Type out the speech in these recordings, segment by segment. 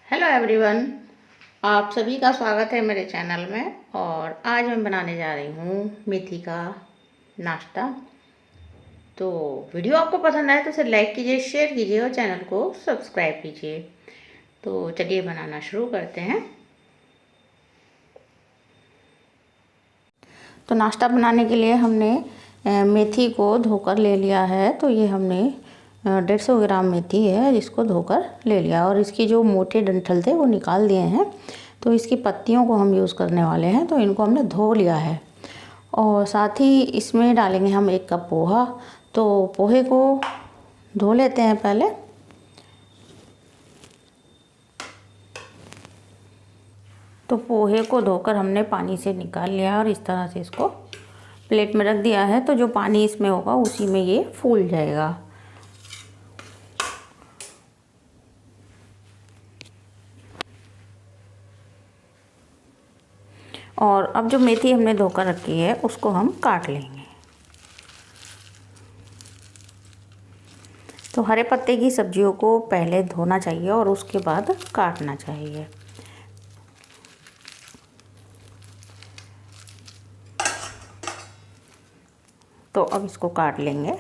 Hello everyone, आप सभी का स्वागत है मेरे चैनल में। और आज मैं बनाने जा रही हूँ मेथी का नाश्ता। तो वीडियो आपको पसंद आए तो इसे लाइक कीजिए, शेयर कीजिए और चैनल को सब्सक्राइब कीजिए। तो चलिए बनाना शुरू करते हैं। तो नाश्ता बनाने के लिए हमने मेथी को धोकर ले लिया है। तो ये हमने 150 ग्राम मेथी है जिसको धोकर ले लिया और इसकी जो मोटे डंठल थे वो निकाल दिए हैं। तो इसकी पत्तियों को हम यूज़ करने वाले हैं, तो इनको हमने धो लिया है। और साथ ही इसमें डालेंगे हम 1 कप पोहा। तो पोहे को धो लेते हैं पहले। तो पोहे को धोकर हमने पानी से निकाल लिया और इस तरह से इसको प्लेट में रख दिया है। तो जो पानी इसमें होगा उसी में ये फूल जाएगा। और अब जो मेथी हमने धोकर रखी है उसको हम काट लेंगे। तो हरे पत्ते की सब्जियों को पहले धोना चाहिए और उसके बाद काटना चाहिए। तो अब इसको काट लेंगे।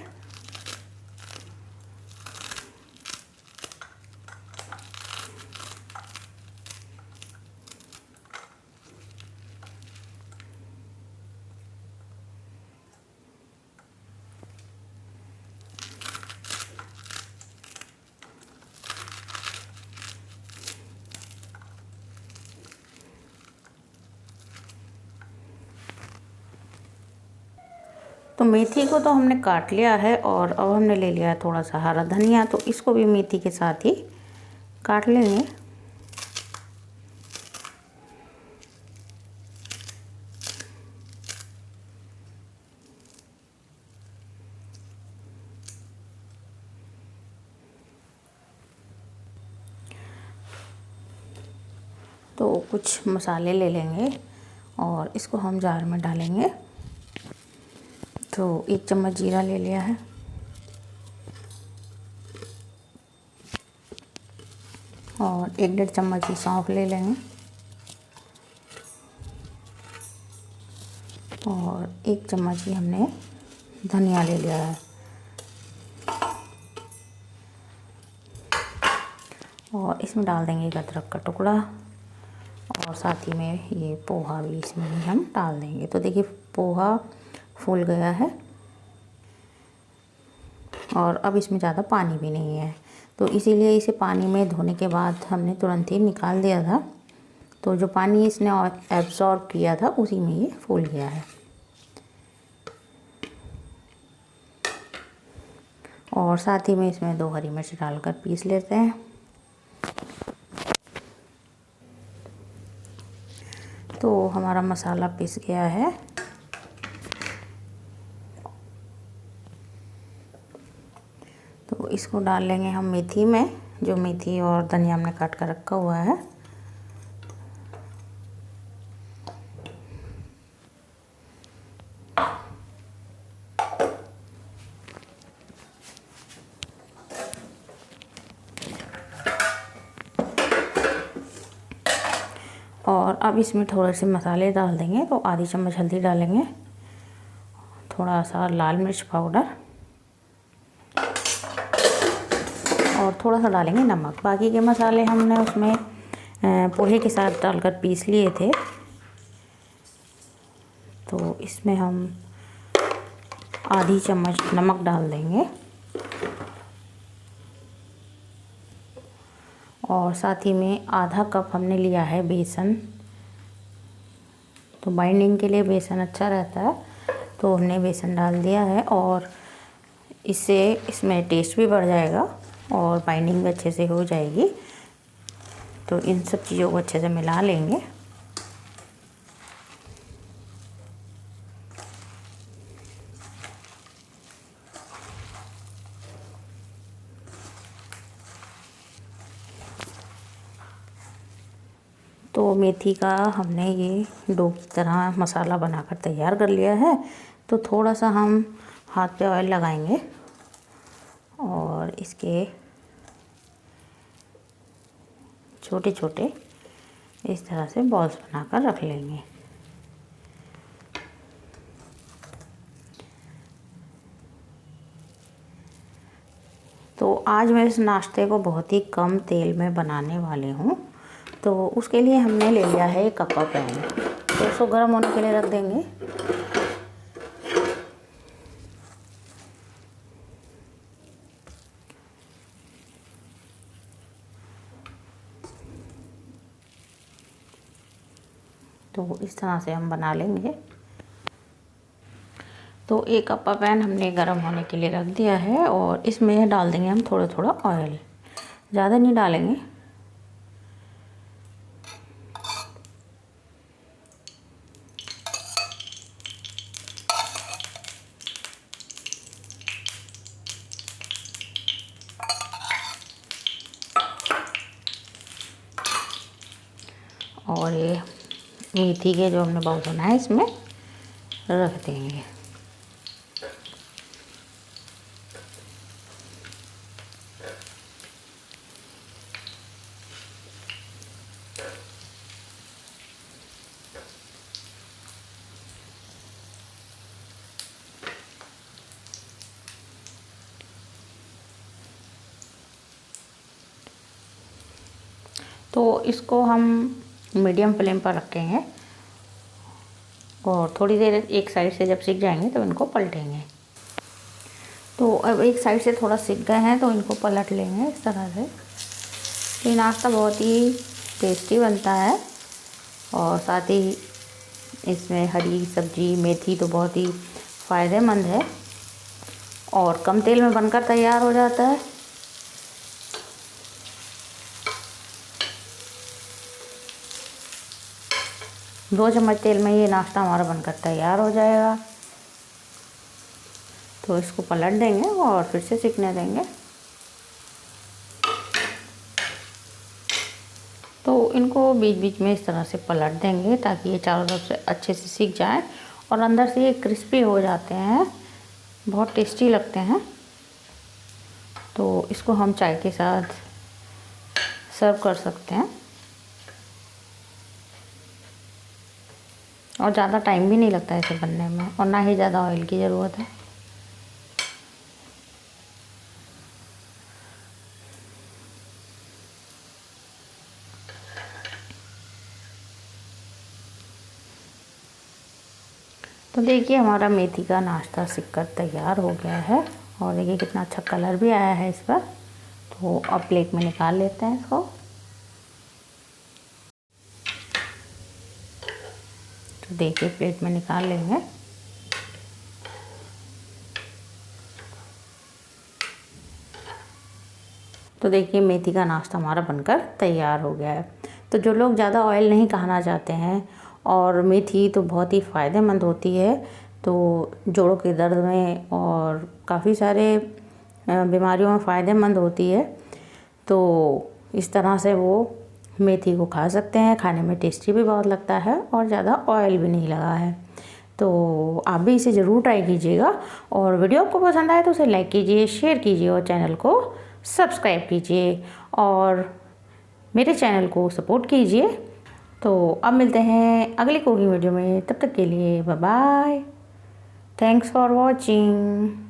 तो मेथी को तो हमने काट लिया है और अब हमने ले लिया है थोड़ा सा हरा धनिया। तो इसको भी मेथी के साथ ही काट लेंगे। तो कुछ मसाले ले लेंगे और इसको हम जार में डालेंगे। तो 1 चम्मच जीरा ले लिया है और 1-1.5 चम्मच ही सौंफ ले लेंगे और 1 चम्मच ही हमने धनिया ले लिया है और इसमें डाल देंगे एक अदरक का टुकड़ा और साथ ही में ये पोहा भी इसमें ही हम डाल देंगे। तो देखिए पोहा फूल गया है और अब इसमें ज़्यादा पानी भी नहीं है। तो इसीलिए इसे पानी में धोने के बाद हमने तुरंत ही निकाल दिया था। तो जो पानी इसने एब्जॉर्ब किया था उसी में ये फूल गया है। और साथ ही में इसमें 2 हरी मिर्च डालकर पीस लेते हैं। तो हमारा मसाला पिस गया है। तो इसको डाल लेंगे हम मेथी में, जो मेथी और धनिया हमने काट कर रखा हुआ है। और अब इसमें थोड़े से मसाले डाल देंगे। तो आधी चम्मच हल्दी डालेंगे, थोड़ा सा लाल मिर्च पाउडर और थोड़ा सा डालेंगे नमक। बाकी के मसाले हमने उसमें पोहे के साथ डालकर पीस लिए थे। तो इसमें हम आधी चम्मच नमक डाल देंगे और साथ ही में आधा कप हमने लिया है बेसन। तो बाइंडिंग के लिए बेसन अच्छा रहता है, तो हमने बेसन डाल दिया है और इससे इसमें टेस्ट भी बढ़ जाएगा और बाइंडिंग भी अच्छे से हो जाएगी। तो इन सब चीज़ों को अच्छे से मिला लेंगे। तो मेथी का हमने ये डो की तरह मसाला बनाकर तैयार कर लिया है। तो थोड़ा सा हम हाथ पे ऑयल लगाएंगे और इसके छोटे छोटे इस तरह से बॉल्स बनाकर रख लेंगे। तो आज मैं इस नाश्ते को बहुत ही कम तेल में बनाने वाली हूँ। तो उसके लिए हमने ले लिया है एक कप्पा पैन, तो उसको गर्म होने के लिए रख देंगे। तो इस तरह से हम बना लेंगे। तो एक कप्पा पैन हमने गर्म होने के लिए रख दिया है और इसमें डाल देंगे हम थोड़ा थोड़ा ऑयल, ज़्यादा नहीं डालेंगे। और ये मेथी के जो हमने बाउल बनाया है इसमें रख देंगे। तो इसको हम मीडियम फ्लेम पर रखेंगे और थोड़ी देर एक साइड से जब सिक जाएंगे तो इनको पलटेंगे। तो अब एक साइड से थोड़ा सिक गए हैं तो इनको पलट लेंगे इस तरह से। तो ये नाश्ता बहुत ही टेस्टी बनता है और साथ ही इसमें हरी सब्जी मेथी तो बहुत ही फ़ायदेमंद है और कम तेल में बनकर तैयार हो जाता है। दो चम्मच तेल में ये नाश्ता हमारा बनकर तैयार हो जाएगा। तो इसको पलट देंगे और फिर से सिकने देंगे। तो इनको बीच बीच में इस तरह से पलट देंगे ताकि ये चारों तरफ से अच्छे से सिक जाए और अंदर से ये क्रिस्पी हो जाते हैं, बहुत टेस्टी लगते हैं। तो इसको हम चाय के साथ सर्व कर सकते हैं और ज़्यादा टाइम भी नहीं लगता है इसे बनने में और ना ही ज़्यादा ऑयल की ज़रूरत है। तो देखिए हमारा मेथी का नाश्ता सिककर तैयार हो गया है और देखिए कितना अच्छा कलर भी आया है इस पर। तो अब प्लेट में निकाल लेते हैं इसको। तो देखिए प्लेट में निकाल लेंगे। तो देखिए मेथी का नाश्ता हमारा बनकर तैयार हो गया है। तो जो लोग ज़्यादा ऑयल नहीं खाना चाहते हैं और मेथी तो बहुत ही फ़ायदेमंद होती है, तो जोड़ों के दर्द में और काफ़ी सारे बीमारियों में फ़ायदेमंद होती है। तो इस तरह से वो मेथी को खा सकते हैं। खाने में टेस्टी भी बहुत लगता है और ज़्यादा ऑयल भी नहीं लगा है। तो आप भी इसे ज़रूर ट्राई कीजिएगा और वीडियो आपको पसंद आए तो उसे लाइक कीजिए, शेयर कीजिए और चैनल को सब्सक्राइब कीजिए और मेरे चैनल को सपोर्ट कीजिए। तो अब मिलते हैं अगली कुकिंग वीडियो में, तब तक के लिए bye bye. Thanks for watching.